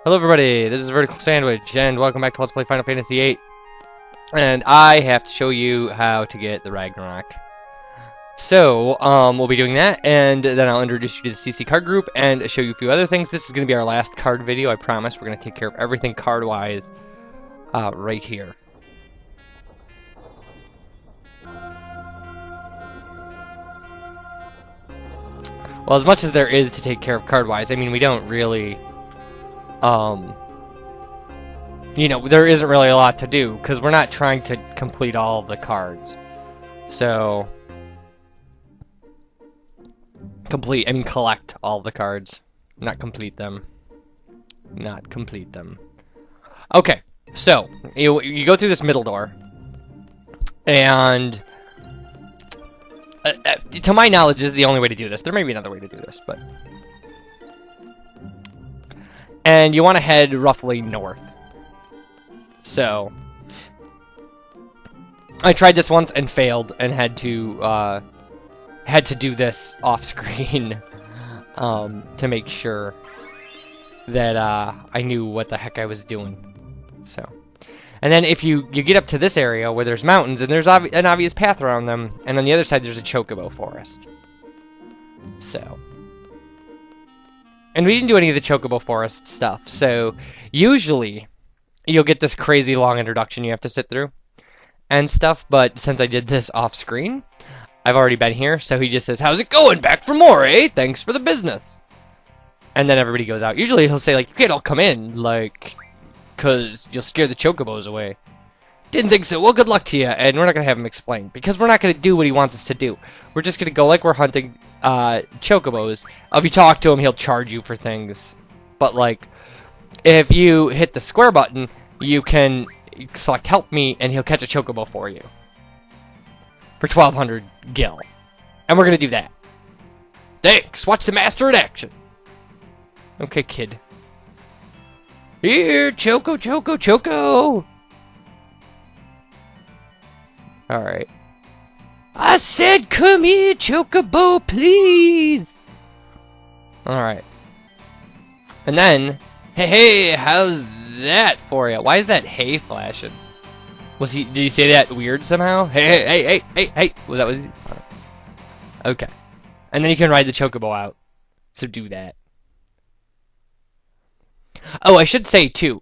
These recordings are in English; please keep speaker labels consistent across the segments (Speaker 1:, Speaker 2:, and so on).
Speaker 1: Hello everybody, this is VerticalSandwich, and welcome back to Let's Play Final Fantasy VIII. And I have to show you how to get the Ragnarok. So, we'll be doing that, and then I'll introduce you to the CC card group, and show you a few other things. This is going to be our last card video, I promise. We're going to take care of everything card-wise, right here. Well, as much as there is to take care of card-wise, I mean, we don't really... you know, there isn't really a lot to do, because we're not trying to complete all of the cards. So... collect all the cards. Not complete them. Not complete them. Okay, so, you go through this middle door, and... to my knowledge, this is the only way to do this. There may be another way to do this, but... And you want to head roughly north. So, I tried this once and failed, and had to do this off screen to make sure that I knew what the heck I was doing. So, and then if you get up to this area where there's mountains and there's an obvious path around them, and on the other side there's a chocobo forest. So. And we didn't do any of the chocobo forest stuff, so usually you'll get this crazy long introduction you have to sit through and stuff, but since I did this off screen, I've already been here, so he just says, "How's it going? Back for more, eh? Thanks for the business." And then everybody goes out. Usually he'll say, like, "You can't all come in, like, 'cause you'll scare the chocobos away." Didn't think so. Well, good luck to you. And we're not going to have him explain, because we're not going to do what he wants us to do. We're just going to go like we're hunting chocobos. If you talk to him, he'll charge you for things. But, like, if you hit the square button, you can select Help Me, and he'll catch a chocobo for you. For 1,200 gil. And we're going to do that. Thanks! Watch the master in action! Okay, kid. Here, Choco, Choco, Choco! Alright. I said, come here, Chocobo, please! Alright. And then, hey, how's that for you? Why is that hey flashing? Did he say that weird somehow? Hey. Was he? Okay. And then you can ride the Chocobo out. So do that. Oh, I should say, too,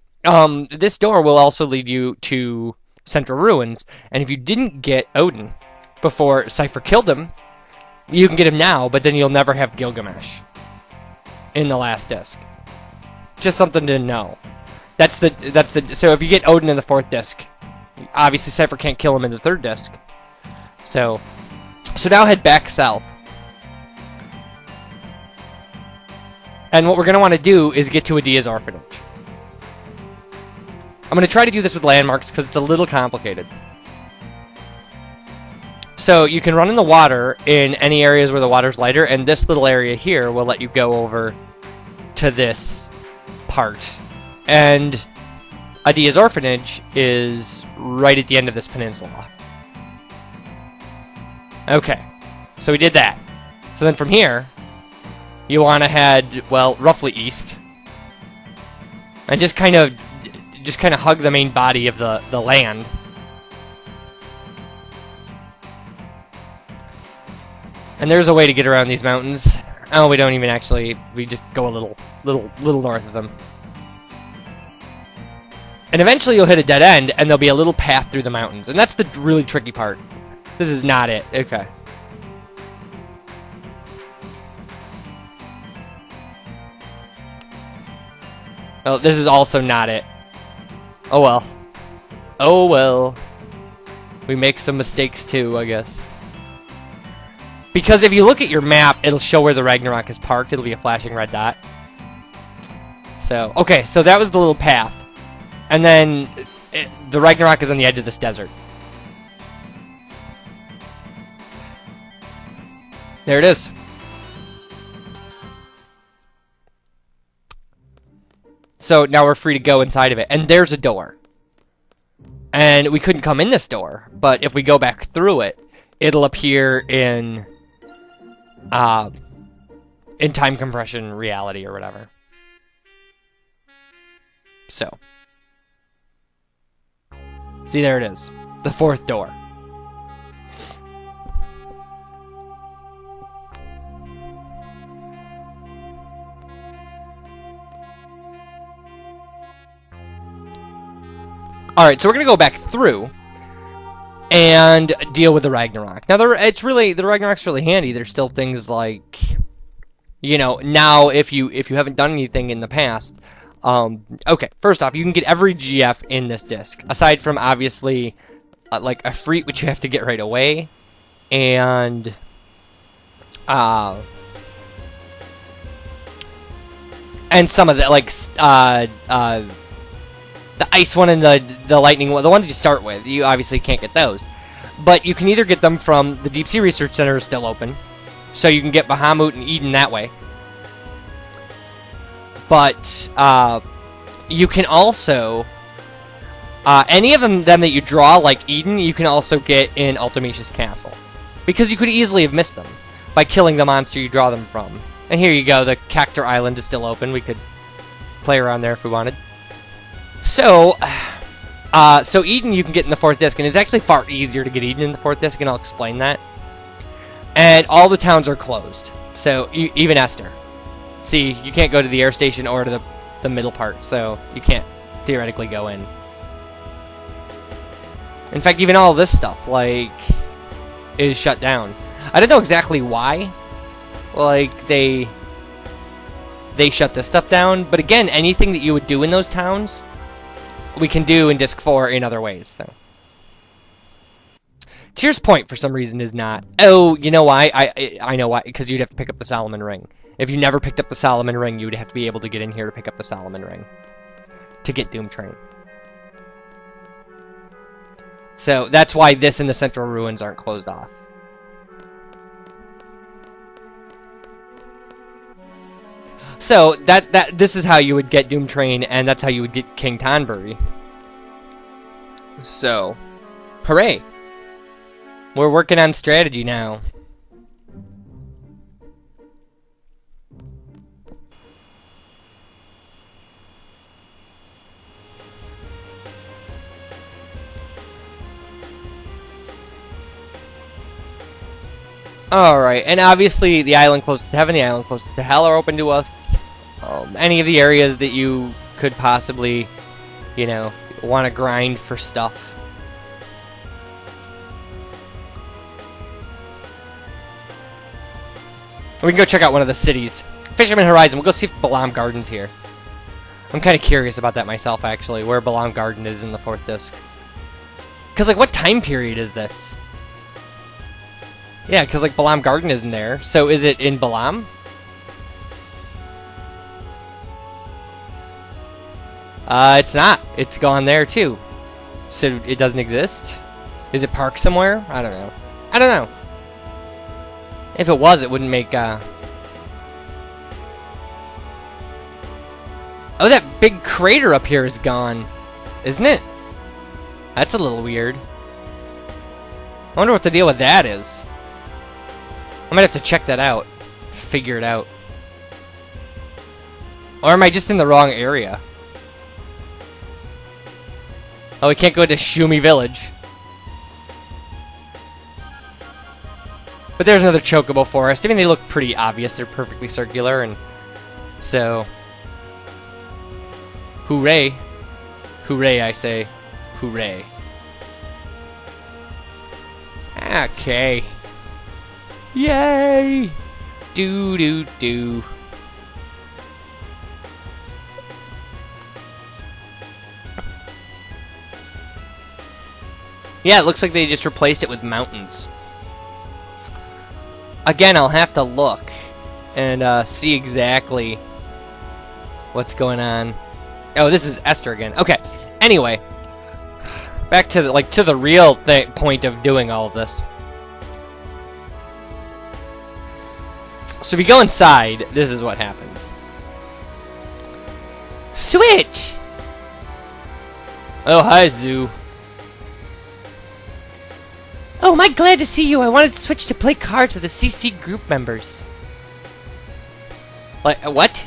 Speaker 1: this door will also lead you to Central Ruins, and if you didn't get Odin before Cypher killed him, you can get him now, but then you'll never have Gilgamesh in the last disc. Just something to know. So if you get Odin in the 4th disc, obviously Cypher can't kill him in the 3rd disc. So now head back south. And what we're going to want to do is get to Adia's orphanage. I'm going to try to do this with landmarks because it's a little complicated. So you can run in the water in any areas where the water's lighter, and this little area here will let you go over to this part. And Adia's orphanage is right at the end of this peninsula. Okay, so we did that. So then from here, you want to head, well, roughly east. And just kind of hug the main body of the land. And there's a way to get around these mountains. Oh, we don't even actually, we just go a little north of them. And eventually you'll hit a dead end, and there'll be a little path through the mountains. And that's the really tricky part. This is not it. Okay. Oh, this is also not it. Oh well. Oh well. We make some mistakes too, I guess. Because if you look at your map, it'll show where the Ragnarok is parked. It'll be a flashing red dot. So, okay, so that was the little path. And then, the Ragnarok is on the edge of this desert. There it is. So now we're free to go inside of it. And there's a door. And we couldn't come in this door. But if we go back through it, it'll appear in time compression reality or whatever. So, see, there it is. The fourth door. Alright, so we're going to go back through and deal with the Ragnarok. Now, the Ragnarok's really handy. There's still things like, you know, now if you haven't done anything in the past, okay, first off, you can get every GF in this disc, aside from, obviously, like, a Freet, which you have to get right away, and, some of the, like, the ice one and the lightning one, the ones you start with, you obviously can't get those. But you can either get them from the Deep Sea Research Center is still open, so you can get Bahamut and Eden that way. But you can also, any of them that you draw, like Eden, you can also get in Ultimatius Castle. Because you could easily have missed them by killing the monster you draw them from. And here you go, the Cactor Island is still open, we could play around there if we wanted. So, so Eden you can get in the 4th disc, and it's actually far easier to get Eden in the 4th disc, and I'll explain that. And all the towns are closed, so even Esther. See, you can't go to the air station or to the middle part, so you can't theoretically go in. In fact, even all this stuff, like, is shut down. I don't know exactly why, like, they shut this stuff down, but again, anything that you would do in those towns, we can do in Disc 4 in other ways, so. Tears Point, for some reason, is not. Oh, you know why? I know why. Because you'd have to pick up the Solomon Ring. If you never picked up the Solomon Ring, you would have to be able to get in here to pick up the Solomon Ring. To get Doom Train. So, that's why this and the Central Ruins aren't closed off. So, this is how you would get Doom Train, and that's how you would get King Tonbury. So, hooray! We're working on strategy now. Alright, and obviously the island closest to heaven, the island closest to hell are open to us. Any of the areas that you could possibly, you know, want to grind for stuff. We can go check out one of the cities. Fisherman Horizon, we'll go see if Balam Garden's here. I'm kind of curious about that myself, actually, where Balam Garden is in the 4th disc. Because, like, what time period is this? Yeah, because, like, Balam Garden isn't there. So is it in Balam? It's not. It's gone there, too. So it doesn't exist? Is it parked somewhere? I don't know. I don't know. If it was, it wouldn't make, Oh, that big crater up here is gone. Isn't it? That's a little weird. I wonder what the deal with that is. I might have to check that out. Figure it out. Or am I just in the wrong area? Oh, we can't go to Shumi Village. But there's another Chocobo Forest. I mean, they look pretty obvious. They're perfectly circular, and so... Hooray. Hooray, I say. Hooray. Okay. Yay! Do-do-do. Yeah, it looks like they just replaced it with mountains. Again, I'll have to look and see exactly what's going on. Oh, this is Esther again. Okay. Anyway, back to the real point of doing all of this. So if you go inside, this is what happens. Switch! Oh, hi, Zoo. Oh, am I glad to see you? I wanted to switch to play cards with the CC group members. Like, what?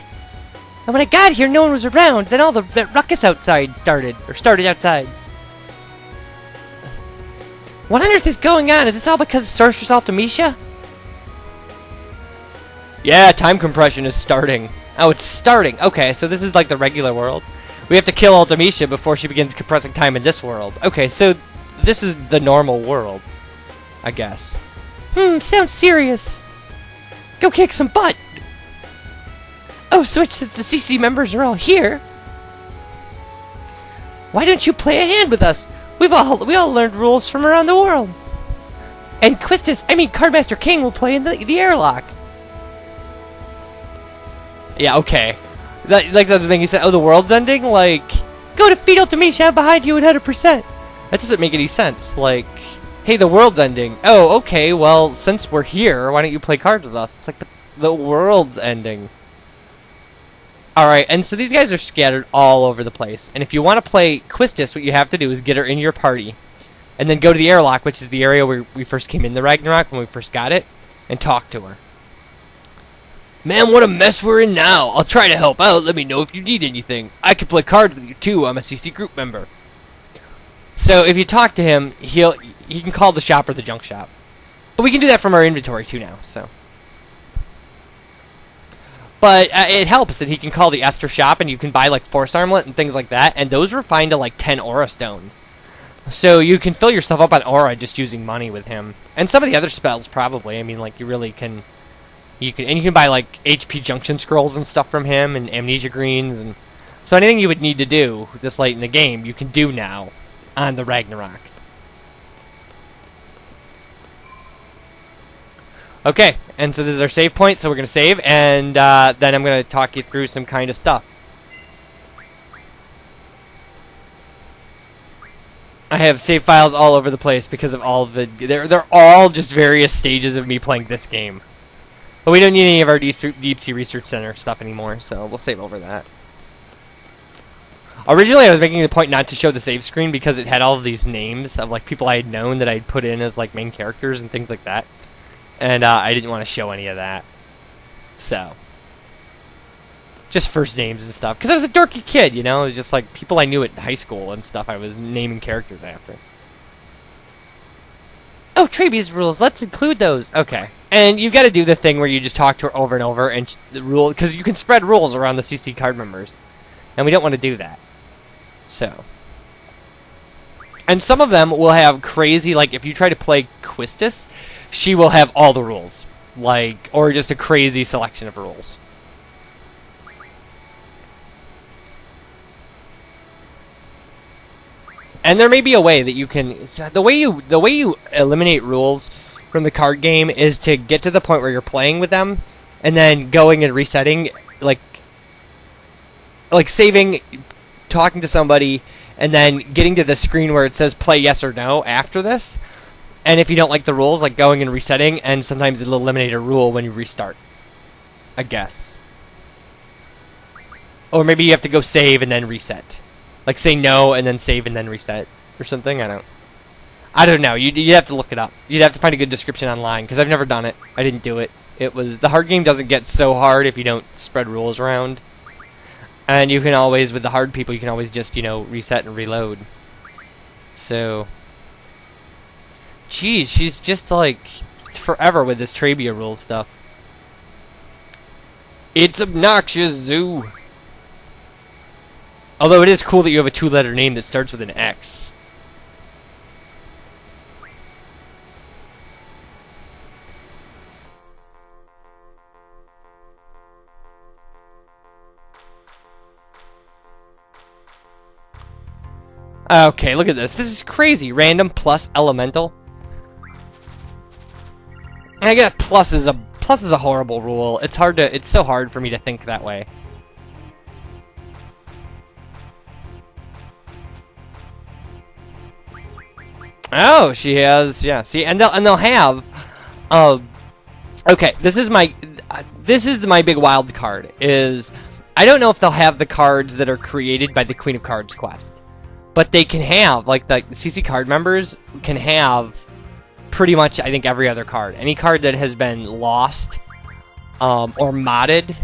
Speaker 1: And when I got here, no one was around. Then all that ruckus outside started outside. What on earth is going on? Is this all because of Sorceress Ultimecia? Yeah, time compression is starting. Oh, it's starting. Okay, so this is like the regular world. We have to kill Ultimecia before she begins compressing time in this world. Okay, so this is the normal world, I guess. Sounds serious. Go kick some butt. Oh, Switch, since the CC members are all here, why don't you play a hand with us? We all learned rules from around the world. And Cardmaster King will play in the airlock. Yeah, okay. That doesn't make any sense. Oh, the world's ending? Like, go defeat Ultimecia behind you 100%. That doesn't make any sense. Like, hey, the world's ending. Oh, okay, well, since we're here, why don't you play cards with us? It's like, the world's ending. Alright, and so these guys are scattered all over the place. And if you want to play Quistis, what you have to do is get her in your party. And then go to the airlock, which is the area where we first came in the Ragnarok, when we first got it, and talk to her. Man, what a mess we're in now. I'll try to help out. Let me know if you need anything. I can play cards with you too. I'm a CC group member. So if you talk to him, he can call the shop or the junk shop. But we can do that from our inventory too now, so. But it helps that he can call the Esther shop and you can buy like Force Armlet and things like that. And those refine to like 10 Aura Stones. So you can fill yourself up on Aura just using money with him. And some of the other spells probably. I mean, like you really can... You can buy like HP Junction Scrolls and stuff from him and Amnesia Greens. And so anything you would need to do this late in the game, you can do now on the Ragnarok. Okay, and so this is our save point, so we're going to save, and then I'm going to talk you through some kind of stuff. I have save files all over the place because of all of the... They're all just various stages of me playing this game. But we don't need any of our Deep Sea Research Center stuff anymore, so we'll save over that. Originally, I was making the point not to show the save screen because it had all of these names of like people I had known that I'd put in as like main characters and things like that. And I didn't want to show any of that. So. Just first names and stuff. Because I was a dorky kid, you know? It was just like people I knew at high school and stuff I was naming characters after. Oh, Trebia's rules. Let's include those. Okay. And you've got to do the thing where you just talk to her over and over and the rule, because you can spread rules around the CC card members. And we don't want to do that. So. And some of them will have crazy, like if you try to play Quistis, she will have all the rules. Like, or just a crazy selection of rules. And there may be a way that you can... The way you eliminate rules from the card game is to get to the point where you're playing with them, and then going and resetting, like saving, talking to somebody, and then getting to the screen where it says play yes or no after this. And if you don't like the rules, like going and resetting, and sometimes it'll eliminate a rule when you restart. I guess. Or maybe you have to go save and then reset. Like say no and then save and then reset. Or something, I don't know. You'd have to look it up. You'd have to find a good description online, because I've never done it. I didn't do it. The hard game doesn't get so hard if you don't spread rules around. And you can always, with the hard people, you can always just, you know, reset and reload. So... Geez, she's just like forever with this Trebia rule stuff. It's obnoxious, Zoo. Although it is cool that you have a 2-letter name that starts with an X. Okay, look at this. This is crazy. Random plus elemental. I guess plus is a horrible rule. It's so hard for me to think that way. Oh, she has, yeah. See, and they'll have, okay. This is my big wild card. Is I don't know if they'll have the cards that are created by the Queen of Cards quest, but they can have like the CC card members can have pretty much I think every other card. Any card that has been lost or modded.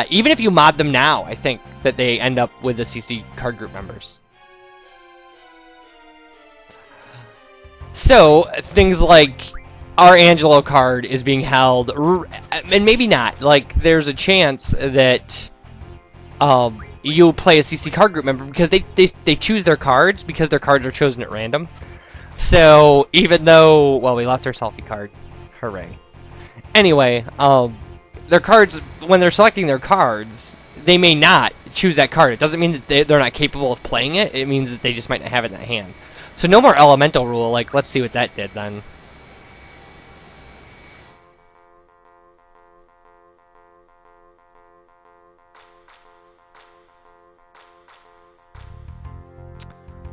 Speaker 1: Even if you mod them now, I think that they end up with the CC card group members. So, things like our Angelo card is being held, and maybe not. Like, there's a chance that you play a CC card group member because they choose their cards because their cards are chosen at random. So, even though, well, we lost our selfie card. Hooray. Anyway, their cards, when they're selecting their cards, they may not choose that card. It doesn't mean that they're not capable of playing it. It means that they just might not have it in that hand. So no more elemental rule. Like, let's see what that did then.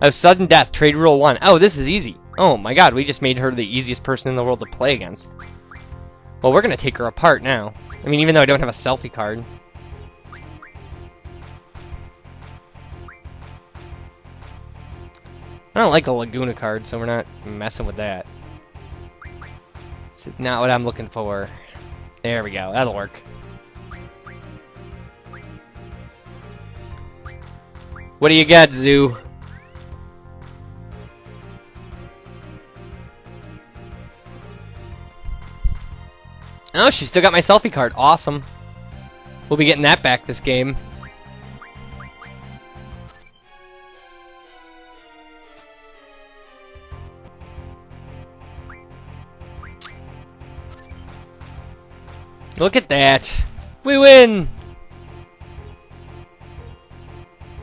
Speaker 1: A sudden death, trade rule 1. Oh, this is easy. Oh my god, we just made her the easiest person in the world to play against. Well, we're gonna take her apart now. I mean, even though I don't have a selfie card. I don't like a Laguna card, so we're not messing with that. This is not what I'm looking for. There we go, that'll work. What do you got, Zoo? Oh, she still got my selfie card. Awesome. We'll be getting that back this game. Look at that. We win!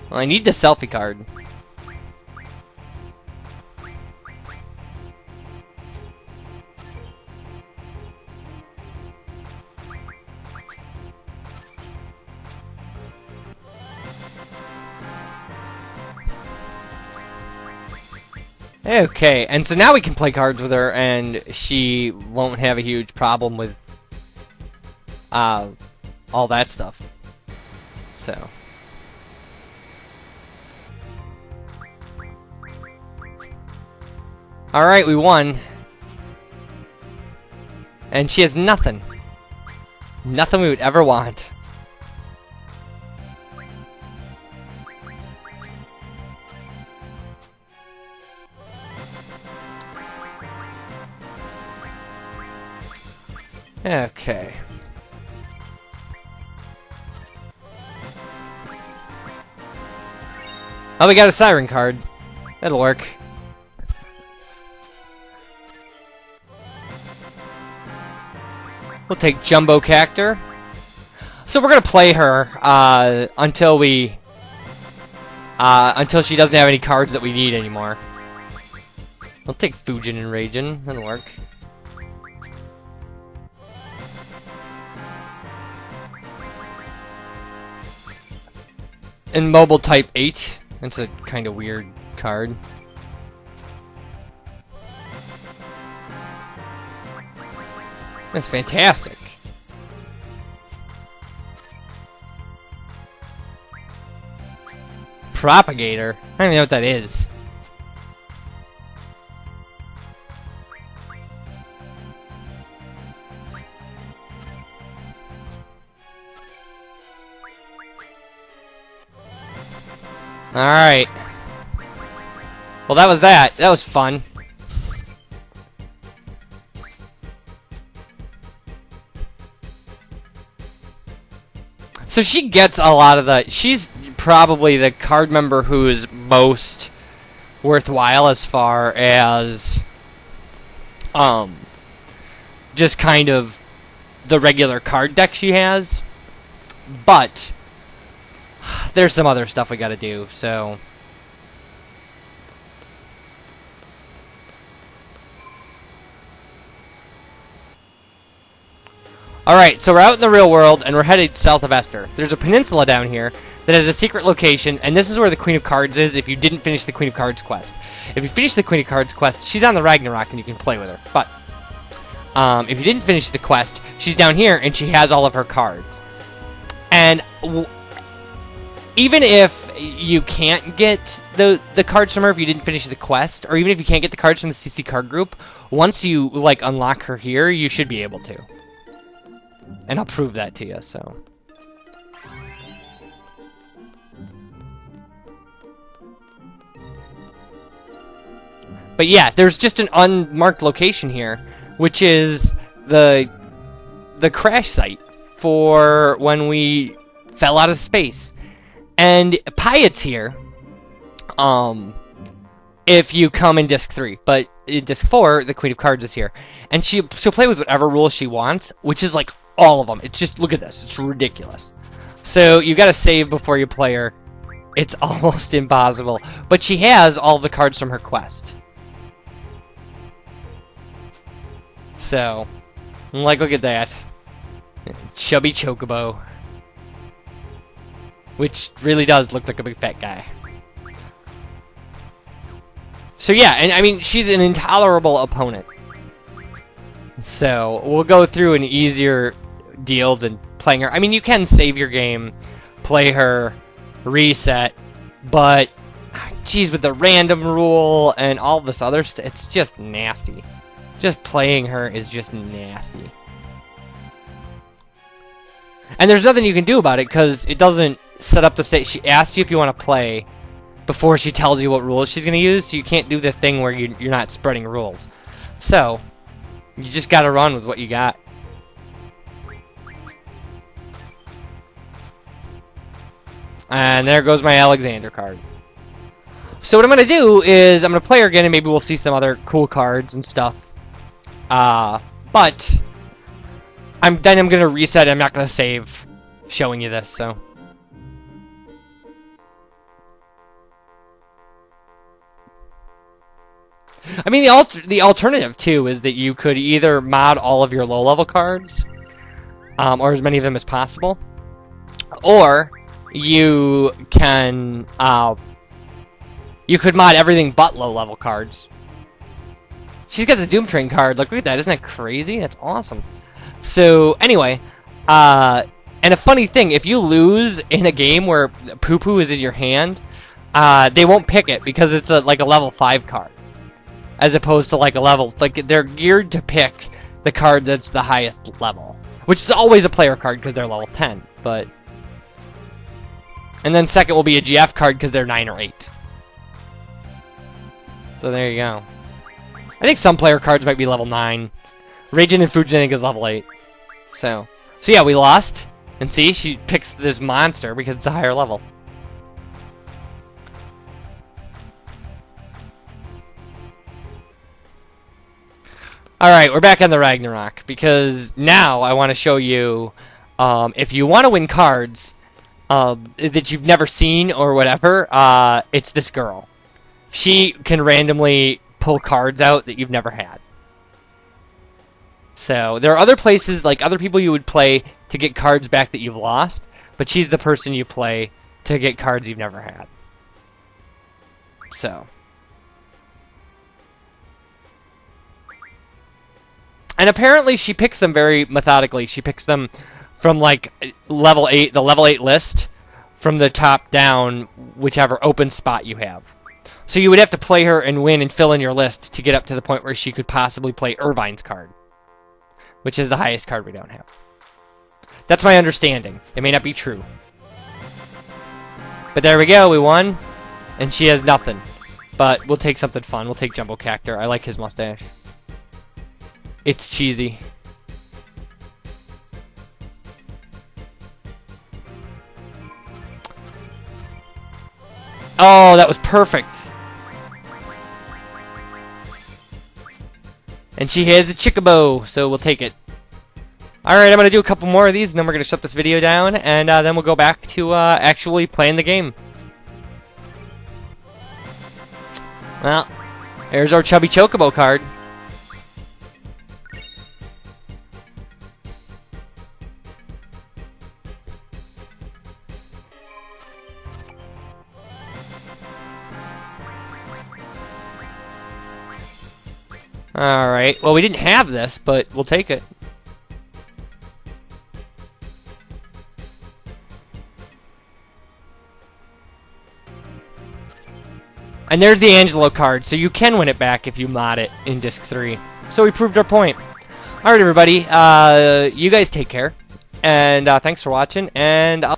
Speaker 1: Well, I need the selfie card. Okay, and so now we can play cards with her, and she won't have a huge problem with all that stuff. So. Alright, we won. And she has nothing. Nothing we would ever want. Okay. Oh, we got a siren card. That'll work. We'll take Jumbo Cactor. So we're gonna play her until we until she doesn't have any cards that we need anymore. We'll take Fujin and Raijin. That'll work. And Mobile Type 8. That's a kind of weird card. That's fantastic. Propagator? I don't even know what that is. Alright. Well, that was that. That was fun. So she gets a lot of the... She's probably the card member who is most worthwhile as far as... just kind of the regular card deck she has. But... there's some other stuff we gotta do, so... Alright, so we're out in the real world, and we're headed south of Esther. There's a peninsula down here that has a secret location, and this is where the Queen of Cards is if you didn't finish the Queen of Cards quest. If you finish the Queen of Cards quest, she's on the Ragnarok, and you can play with her. But, if you didn't finish the quest, she's down here, and she has all of her cards. And... even if you can't get the cards from her if you didn't finish the quest, or even if you can't get the cards from the CC card group, once you, like, unlock her here, you should be able to. And I'll prove that to you, so. But yeah, there's just an unmarked location here, which is the crash site for when we fell out of space. And Pyatt's here, if you come in Disc 3. But in Disc 4, the Queen of Cards is here. And she'll play with whatever rules she wants, which is like all of them. It's just, look at this, it's ridiculous. So you gotta save before you play her. It's almost impossible. But she has all the cards from her quest. So, like, look at that. Chubby Chocobo. Which really does look like a big fat guy. So yeah, and I mean, she's an intolerable opponent. So, we'll go through an easier deal than playing her. I mean, you can save your game, play her, reset, but, geez, with the random rule and all this other stuff, it's just nasty. Just playing her is just nasty. And there's nothing you can do about it, because it doesn't set up the state. She asks you if you want to play before she tells you what rules she's going to use, so you can't do the thing where you're not spreading rules. So, you just got to run with what you got. And there goes my Alexander card. So what I'm going to do is, I'm going to play her again, and maybe we'll see some other cool cards and stuff. But I'm going to reset. I'm not going to save showing you this, so. I mean, the alternative, too, is that you could either mod all of your low-level cards, or as many of them as possible, or you can, you could mod everything but low-level cards. She's got the Doom Train card. Look at that. Isn't that crazy? That's awesome. So, anyway, and a funny thing, if you lose in a game where Poo-Poo is in your hand, they won't pick it because it's like a level 5 card. As opposed to like a level, like they're geared to pick the card that's the highest level. Which is always a player card because they're level 10, but. And then second will be a GF card because they're 9 or 8. So there you go. I think some player cards might be level 9. Raging and Fujin, I think, is level 8. So yeah, we lost. And see, she picks this monster because it's a higher level. Alright, we're back on the Ragnarok, because now I want to show you, if you want to win cards that you've never seen or whatever, it's this girl. She can randomly pull cards out that you've never had. So, there are other places, like other people you would play to get cards back that you've lost, but she's the person you play to get cards you've never had. So. And apparently she picks them very methodically. She picks them from like level 8, the level 8 list, from the top down, whichever open spot you have. So you would have to play her and win and fill in your list to get up to the point where she could possibly play Irvine's card, which is the highest card we don't have. That's my understanding. It may not be true. But there we go, we won. And she has nothing. But we'll take something fun. We'll take Jumbo Cactor. I like his mustache. It's cheesy. Oh, that was perfect. And she has the Chocobo, so we'll take it. Alright, I'm going to do a couple more of these, and then we're going to shut this video down, and then we'll go back to actually playing the game. Well, there's our Chubby Chocobo card. Alright, well we didn't have this, but we'll take it. And there's the Angelo card, so you can win it back if you mod it in Disc 3. So we proved our point. Alright, everybody. You guys take care. And thanks for watching. And I'll